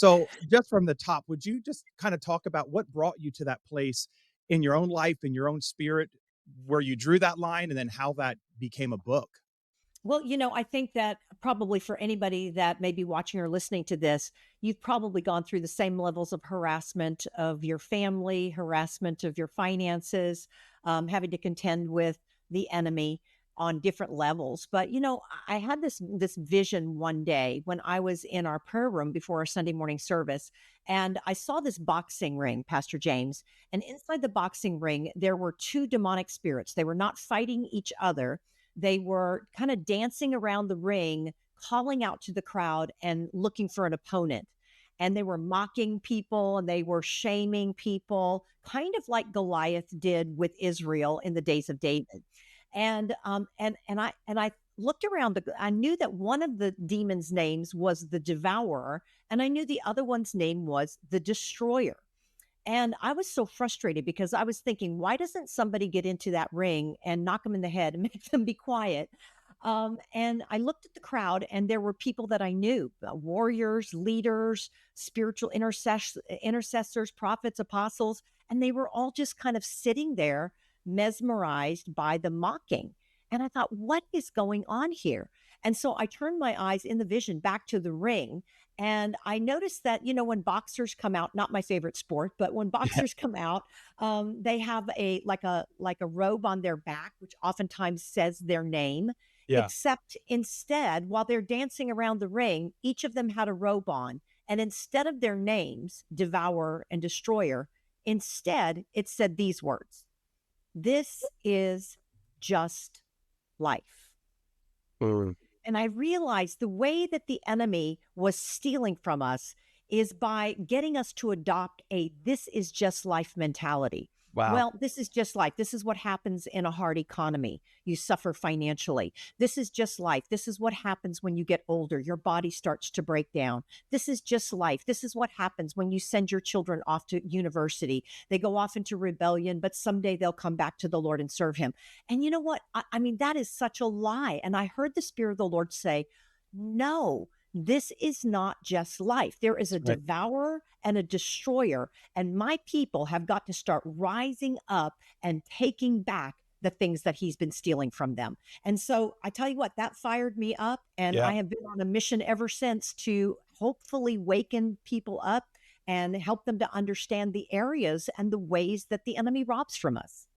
So, just from the top, would you just kind of talk about what brought you to that place in your own life, in your own spirit, where you drew that line, and then how that became a book? Well, I think that probably for anybody that may be watching or listening to this, you've probably gone through the same levels of harassment of your family, harassment of your finances, having to contend with the enemy on different levels. But I had this vision one day when I was in our prayer room before our Sunday morning service, and I saw this boxing ring, Pastor James, and inside the boxing ring there were two demonic spirits. They were not fighting each other, they were kind of dancing around the ring, calling out to the crowd and looking for an opponent. And they were mocking people and they were shaming people, kind of like Goliath did with Israel in the days of David. And I looked around. I knew that one of the demons' names was the Devourer, and I knew the other one's name was the Destroyer. And I was so frustrated because I was thinking, why doesn't somebody get into that ring and knock them in the head and make them be quiet? And I looked at the crowd, and there were people that I knew, warriors, leaders, spiritual intercessors, prophets, apostles, and they were all just kind of sitting there, mesmerized by the mocking. And I thought, what is going on here? And so I turned my eyes in the vision back to the ring, and I noticed that, when boxers come out, not my favorite sport, but when Yeah. boxers come out, they have a robe on their back, which oftentimes says their name. Yeah. Except instead, while they're dancing around the ring, each of them had a robe on. And instead of their names, Devourer and Destroyer, instead it said these words: This is just life. Mm. And I realized the way that the enemy was stealing from us is by getting us to adopt a this is just life mentality. Wow. Well, this is just life. This is what happens in a hard economy. You suffer financially. This is just life. This is what happens when you get older. Your body starts to break down. This is just life. This is what happens when you send your children off to university. They go off into rebellion, but someday they'll come back to the Lord and serve Him. And you know what? I mean, that is such a lie. And I heard the Spirit of the Lord say, no, this is not just life. There is a That's right. devourer and a destroyer. And my people have got to start rising up and taking back the things that he's been stealing from them. And so I tell you what, that fired me up. And Yeah. I have been on a mission ever since to hopefully waken people up and help them to understand the areas and the ways that the enemy robs from us.